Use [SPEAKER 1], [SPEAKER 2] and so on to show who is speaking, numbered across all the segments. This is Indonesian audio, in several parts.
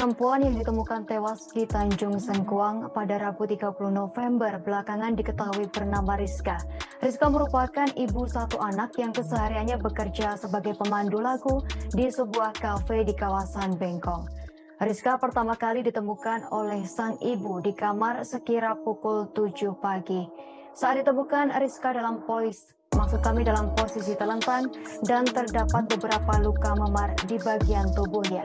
[SPEAKER 1] perempuan yang ditemukan tewas di Tanjung Sengkuang pada Rabu 30 November belakangan diketahui bernama Rizka. Rizka merupakan ibu satu anak yang kesehariannya bekerja sebagai pemandu lagu di sebuah kafe di kawasan Bengkong. Rizka pertama kali ditemukan oleh sang ibu di kamar sekira pukul 7 pagi. Saat ditemukan, Rizka dalam posisi telentang dan terdapat beberapa luka memar di bagian tubuhnya.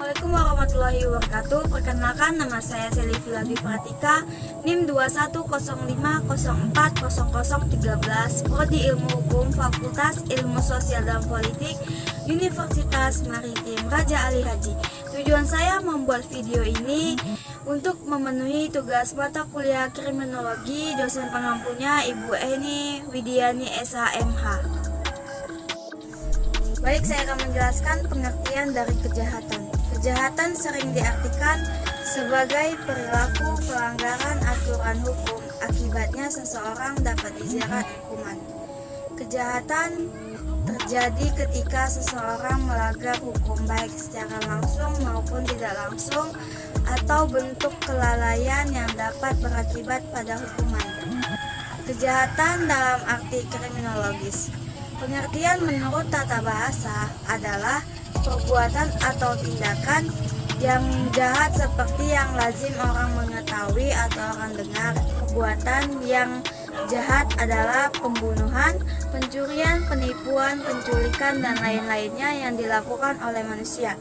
[SPEAKER 2] Assalamualaikum warahmatullahi wabarakatuh. Perkenalkan, nama saya Selivi Labi Pratika, NIM 2105040013, Prodi Ilmu Hukum, Fakultas Ilmu Sosial dan Politik, Universitas Maritim Raja Ali Haji. Tujuan saya membuat video ini untuk memenuhi tugas mata kuliah kriminologi dosen pengampunya Ibu Eni Widiani SHMH. Baik, saya akan menjelaskan pengertian dari kejahatan. Kejahatan sering diartikan sebagai perilaku pelanggaran aturan hukum, akibatnya seseorang dapat dijerat hukuman. Kejahatan terjadi ketika seseorang melanggar hukum baik secara langsung maupun tidak langsung atau bentuk kelalaian yang dapat berakibat pada hukuman. Kejahatan dalam arti kriminologis. Pengertian menurut tata bahasa adalah perbuatan atau tindakan yang jahat seperti yang lazim orang mengetahui atau orang dengar. Perbuatan yang jahat adalah pembunuhan, pencurian, penipuan, penculikan, dan lain-lainnya yang dilakukan oleh manusia.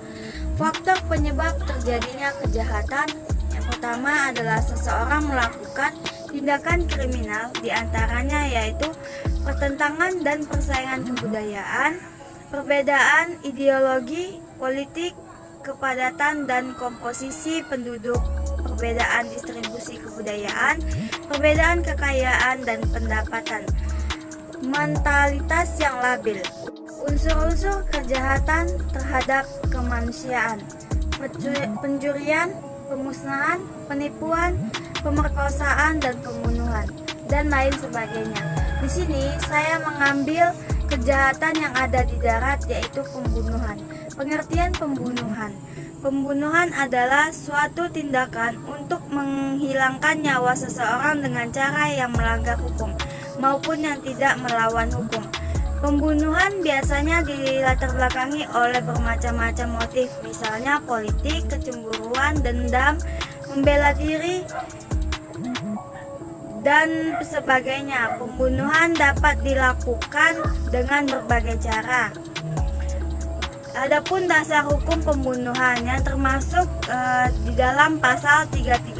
[SPEAKER 2] Faktor penyebab terjadinya kejahatan yang pertama adalah seseorang melakukan tindakan kriminal, diantaranya yaitu pertentangan dan persaingan kebudayaan, perbedaan ideologi, politik, kepadatan dan komposisi penduduk, perbedaan distribusi kebudayaan, perbedaan kekayaan dan pendapatan, mentalitas yang labil, unsur-unsur kejahatan terhadap kemanusiaan, pencurian, pemusnahan, penipuan, pemerkosaan dan pembunuhan, dan lain sebagainya. Di sini saya mengambil kejahatan yang ada di darat, yaitu pembunuhan. Pengertian pembunuhan. Pembunuhan adalah suatu tindakan untuk menghilangkan nyawa seseorang dengan cara yang melanggar hukum maupun yang tidak melawan hukum. Pembunuhan biasanya dilatar-belakangi oleh bermacam-macam motif, misalnya politik, kecemburuan, dendam, membela diri, dan sebagainya. Pembunuhan dapat dilakukan dengan berbagai cara. Adapun dasar hukum pembunuhan yang termasuk di dalam pasal 338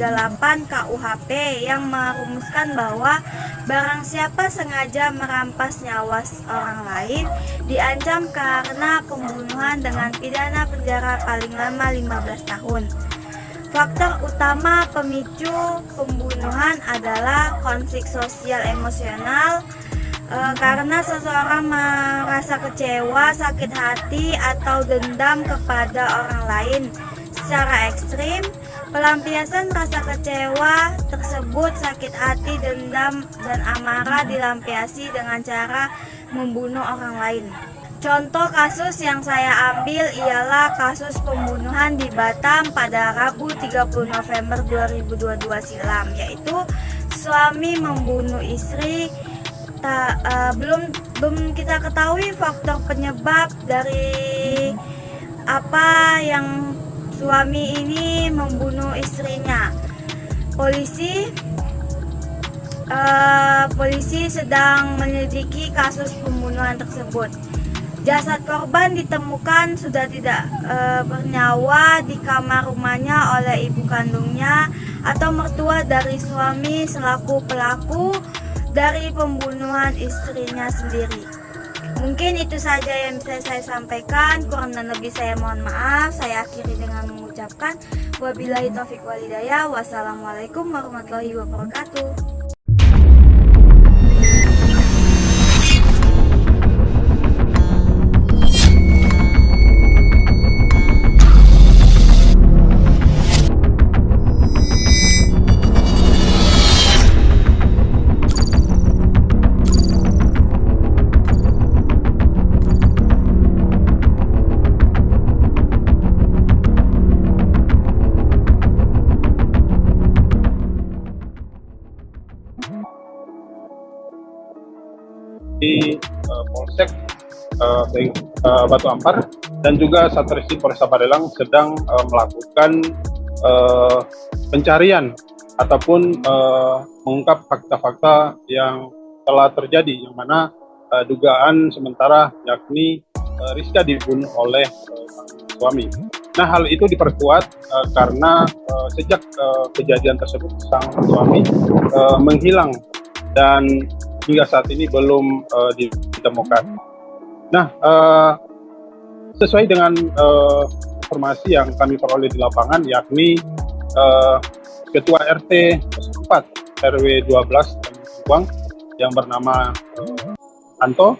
[SPEAKER 2] KUHP yang merumuskan bahwa barang siapa sengaja merampas nyawa orang lain diancam karena pembunuhan dengan pidana penjara paling lama 15 tahun. Faktor utama pemicu pembunuhan adalah konflik sosial emosional, karena seseorang merasa kecewa, sakit hati, atau dendam kepada orang lain secara ekstrim. Pelampiasan rasa kecewa tersebut, sakit hati, dendam, dan amarah dilampiasi dengan cara membunuh orang lain. Contoh kasus yang saya ambil ialah kasus pembunuhan di Batam pada Rabu 30 November 2022 silam, yaitu suami membunuh istri. Belum kita ketahui faktor penyebab dari apa yang suami ini membunuh istrinya. Polisi sedang menyelidiki kasus pembunuhan tersebut. Jasad korban ditemukan sudah tidak bernyawa di kamar rumahnya oleh ibu kandungnya atau mertua dari suami selaku pelaku dari pembunuhan istrinya sendiri. Mungkin itu saja yang bisa saya sampaikan. Kurang dan lebih saya mohon maaf. Saya akhiri dengan mengucapkan wabillahi taufiq walhidayah. Wassalamualaikum warahmatullahi wabarakatuh.
[SPEAKER 3] Polsek Batu Ampar dan juga Satreskrim Polresta Barelang sedang melakukan pencarian ataupun mengungkap fakta-fakta yang telah terjadi, yang mana dugaan sementara yakni Rizka dibunuh oleh suami. Nah, hal itu diperkuat karena sejak kejadian tersebut sang suami menghilang dan hingga saat ini belum ditemukan. Nah, sesuai dengan informasi yang kami peroleh di lapangan, yakni Ketua RT 4 RW 12 Sengkuang yang bernama Anto,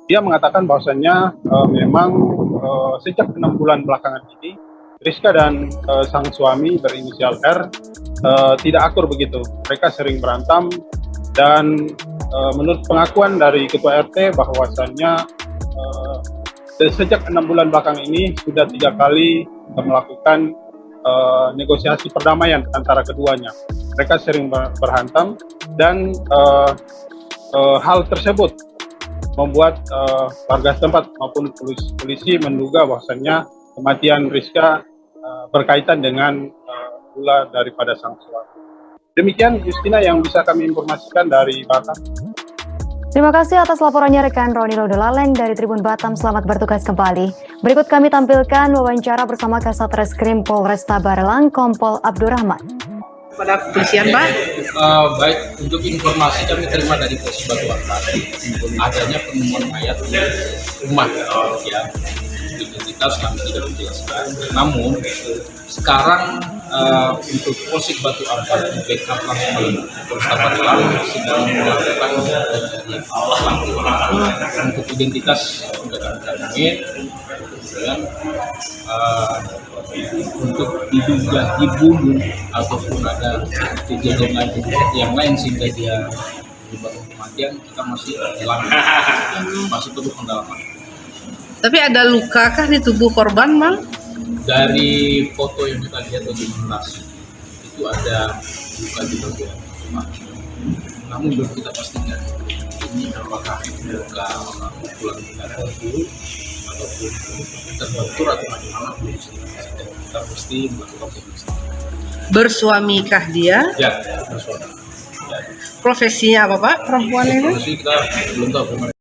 [SPEAKER 3] dia mengatakan bahwasannya memang sejak 6 bulan belakangan ini Rizka dan sang suami berinisial R tidak akur begitu. Mereka sering berantem dan menurut pengakuan dari Ketua RT bahwasannya sejak 6 bulan belakang ini sudah 3 kali melakukan negosiasi perdamaian antara keduanya. Mereka sering berhantam dan hal tersebut membuat warga setempat maupun polisi menduga bahwasannya kematian Rizka berkaitan dengan ulah daripada sang suami. Demikian Justina yang bisa kami informasikan dari Batam.
[SPEAKER 1] Terima kasih atas laporannya rekan Roni Lodelaleng dari Tribun Batam. Selamat bertugas kembali. Berikut kami tampilkan wawancara bersama Kasat Reskrim Polresta Barelang, Kompol Abdurrahman.
[SPEAKER 4] Pada kepolisian, Pak?
[SPEAKER 5] Baik, untuk informasi kami terima dari Polsek Batu Ampar adanya penemuan mayat di rumah ya. Identitas kami tidak menjelaskan. Namun sekarang untuk Polsek Batu Ampar di backup langsung oleh Polresta Barelang sedang melakukan pencarian untuk identitas sudah kami kantongi dan untuk diduga dibunuh ataupun ada kejadian yang lain sehingga dia menyebabkan kematian, kita masih masih perlu pendalaman.
[SPEAKER 4] Tapi ada luka kah di tubuh korban, Bang?
[SPEAKER 5] Dari foto yang kita lihat di mutilasi itu ada luka di bagian rumah. Namun belum kita pastikan ini apakah luka pukulan tertentu ataupun terbentur atau bagaimana, belum bisa dipastikan. Kita mesti melakukan pemeriksaan.
[SPEAKER 4] Bersuamikah dia?
[SPEAKER 5] Ya, bersuami. Ya.
[SPEAKER 4] Profesinya apa, Pak? Perempuan ini?
[SPEAKER 5] Profesi kita belum tahu.